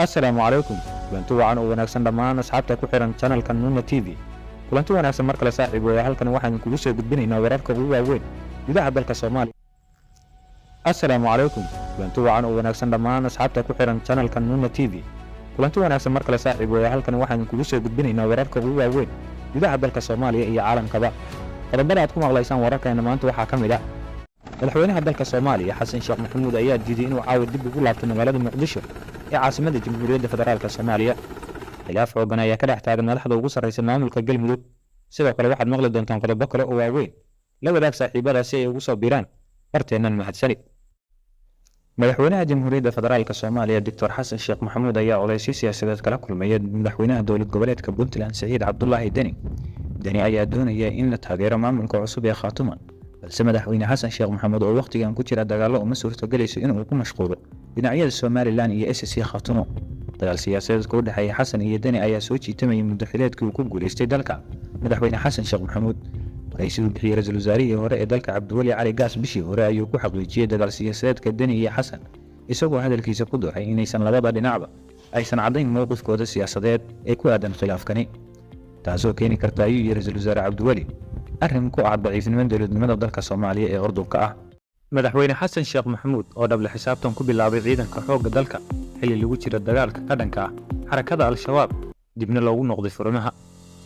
Assalaamu calaykum kulanti wacan oo wanaagsan dhammaan asxaabta ku xiran channelka Nuna TV kulanti wanaagsan mar kale saaxiib weeye halkan waxaan kugu soo gudbinaynaa wararka ugu waaweyn gudaha dalka Soomaaliya Assalaamu calaykum kulanti wacan oo wanaagsan dhammaan asxaabta ku xiran channelka Nuna TV kulanti wanaagsan mar kale saaxiib weeye halkan waxaan kugu soo gudbinaynaa wararka ugu waaweyn gudaha dalka Soomaaliya iyo caalamkaba qodobada aad ku maqlaysaan wararkeena maanta waxaa ka mid ah madaxweynaha dalka Soomaaliya Xasan Sheekh Maxamuud ayaa diiday inuu caawa dib ugu laabto magaalada Muqdisho ee caasimadda Jamhuuriyadda Federaalka Soomaaliya khilaaf xooggan ayaa ka dhex taagan madaxda ugu sarreysa maamulka Galmudug sidoo kale waxaad maqli doontaan qodobo kale oo waaweyn la wadaag saaxiibada si ay ugu soo biiraan barteennan mahadsanid madaxweynaha Jamhuuriyadda Federaalka Soomaaliya Dr. Xasan Sheekh Maxamuud ayaa codeysi siyaasadeed kala kulmay madaxweynaha dowlad goboleedka Puntland Saciid Cabdullaahi Deni ayaa doonaya in la taageero maamulka cusub ee Khaatuma balse madaxweyne Xasan Sheekh Maxamuud oo waqtigan ku jira dagaalo uma suurtagelayso inuu ku mashquulo dhinacyada Somaliland iyo SSC Khaatuma dagaal siyaasadeed u dhaxeeya Xasan iyo Deni ayaa soo jiitamay muddo xileedkii uu ku guuleystay dalka madaxweyne Xasan Sheekh Maxamuud ra'iisul wasaarihii hore ee dalka Cabdiwali Cali Gaas bishii hore ayuu ku xaqiijiyay dagaal siyaasadeedka Deni iyo Xasan isagoo hadalkiisa ku dooray inaysan labada dhinacba aysan cadayn mowqifkooda siyaasadeed ee ku aadan khilaafkani taasoo keeni karta ayuu ra'iisul wasaare Cabdiwali arrin ku cad daciifnimada dowladnimada dalka Soomaaliya ee ordubka ah madaxweyne Xasan Sheekh Maxamuud oo dhable xisaabtan ku bilaabay ciidanka xoogga dalka xilli lagu jiro dagaalka ka dhanka ah xarakada al-shabaab dibna loogu noqday furmaha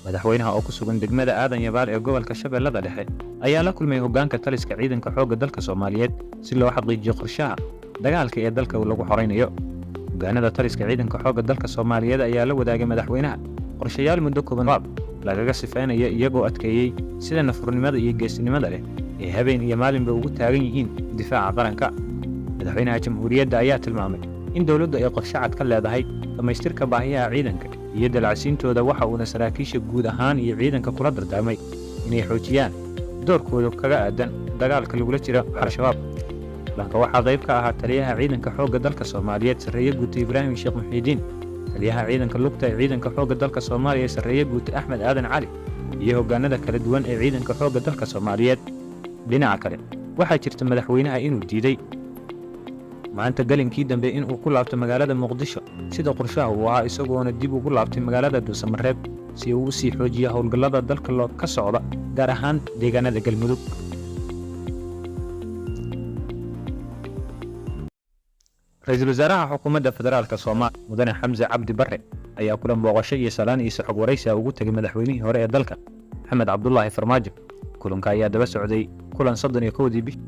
madaxweynaha oo ku sugan degmada Aadan Yabaal ee gobolka Shabeellada Dhexe ayaa la kulmay hoggaanka taliska ciidanka xoogga dalka Soomaaliyeed si loo xaqiijiyo qorshaha dagaalka ee dalka lagu xoreynayo hoggaanada taliska ciidanka xoogga dalka Soomaaliyeed ayaa la wadaagay madaxweynaha qorshayaal muddo kooban lagaga sifeynaya iyagoo adkeeyay sida nafurnimada iyo geesinimada leh ee habeen iyo maalinba ugu taagan yihiin difaaca qaranka madaxweynaha jamhuuriyadda ayaa tilmaamay in dawladdu ay qorshe cad ka leedahay dhamaystirka baahiyaha ciidanka iyo dalacsiintooda waxa uuna saraakiisha guud ahaan iyo ciidanka kula dardaarmay inay xoojiyaan doorkooda kaga aadan dagaalka lagula jiro al-shabaab dhanka waxaa qayb ka ahaa taliyaha ciidanka xoogga dalka Soomaaliyeed Sarreeye Guuta Ibraahim Sheekh Muxiidiin taliyaha ciidanka lugta ee ciidanka xoogga dalka Soomaaliya Sarreeye Guuta Axmed Aadan Cali iyo hoggaanada kala duwan ee ciidanka xoogga dalka Soomaaliyeed dhinaca kale waxaa jirta madaxweynaha inuu diiday maanta galinkii dambe inuu ku laabto magaalada Muqdisho sida qorshaha uu ahaa isagoona dib ugu laabtay magaalada Dhuusamareeb si uu u sii xoojiyo howlgallada dalka ka socda gaar ahaan deegaanada Galmudug ra'iisul wasaaraha xukuumadda federaalka Soomaaliya mudane Xamse Cabdi Barre ayaa kulan booqasho iyo salaan iyo xog waraysi ugu tagay madaxweynihii hore ee dalka Maxamed Cabdullaahi Farmaajo kulanka ayaa daba socday kulan 31 bish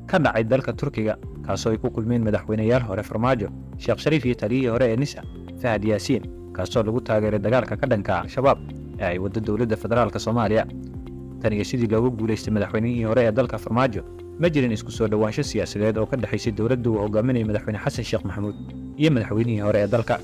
ka dhacay dalka Turkiga kaasoo ay ku kulmeen madaxweynayaal hore Farmaajo Sheekh Shariif iyo taliyihii hore ee NISA Fahad Yaasiin kaasoo lagu taageeray dagaalka ka dhanka ah al-shabaab ee ay waddo dowladda federaalka Soomaaliya tan iyo sidii loogu guuleystay madaxweynihii hore ee dalka Farmaajo ma jirin isku soo dhawaansho siyaasadeed oo ka dhaxaysay dawladda uu hogaaminayay madaxweyne Xasan Sheekh Maxamuud iyo madaxweynihii hore ee dalka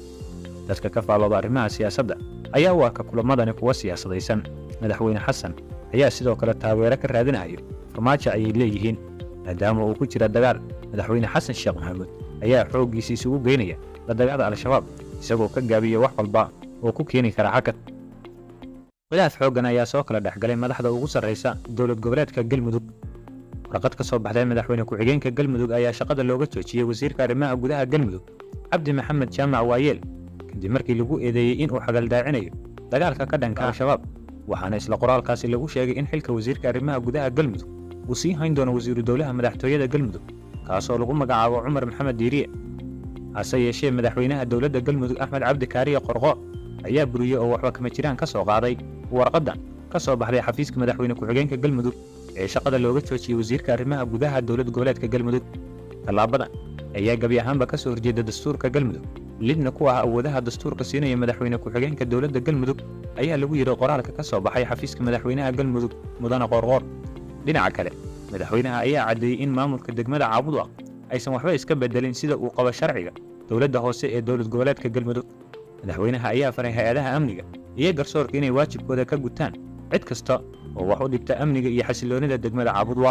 dadka ka faalooda arrimaha siyaasadda ayaa u arka kulamadani kuwa siyaasadaysan madaxweyne Xasan ayaa sidoo kale taageero ka raadinaya Farmaajo ayay leeyihiin maadaama uu ku jira dagaal madaxweyne Xasan Sheekh Maxamuud ayaa xooggiisa isugu geynaya la dagaalada al-shabaab isagoo ka gaabiya wax walba oo ku keeni kara xakad khilaaf xooggan ayaa soo kala dhexgalay madaxda ugu sarreysa dowlad goboleedka Galmudug warqad ka soo baxday madaxweyne ku-xigeenka Galmudug ayaa shaqada looga joojiyay wasiirka arrimaha gudaha Galmudug Cabdi Maxamed Jaamac Waayeel kadib markii lagu eedeeyay in uu xagaldaacinayo dagaalka ka dhanka al-shabaab waxaana isla qoraalkaasi lagu sheegay in xilka wasiirka arrimaha gudaha Galmudug uu sii hayn doono wasiiru dowlaha madaxtooyada Galmudug kaasoo lagu magacaabo Cumar Maxamed Diiriye hase yeeshee madaxweynaha dowladda Galmudug Axmed Cabdi Kaariye Qorqo ayaa buriyay oo waxba kama jiraan ka soo qaaday warqadan ka soo baxday xafiiska madaxweyne ku-xigeenka Galmudug ee shaqada looga joojiyay wasiirka arrimaha gudaha dowlad goboleedka Galmudug talaabadan ayaa gabi ahaanba ka soo horjeeda dastuurka Galmudug lidna ku ah awoodaha dastuurka siinaya madaxweyne ku-xigeenka dowladda Galmudug ayaa lagu yiri qoraalka ka soo baxay xafiiska madaxweynaha Galmudug mudane Qorqo dhinaca kale madaxweynaha ayaa cadeeyay in maamulka degmada Caabudu aysan waxba iska bedelin sida uu qabo sharciga dowladda hoose ee dowlad goboleedka Galmudug madaxweynaha ayaa faray hay'adaha amniga iyo garsoorka inay waajibkooda ka gutaan cid kasta oo wax u dhigta amniga iyo xasiloonida degmada Caabudu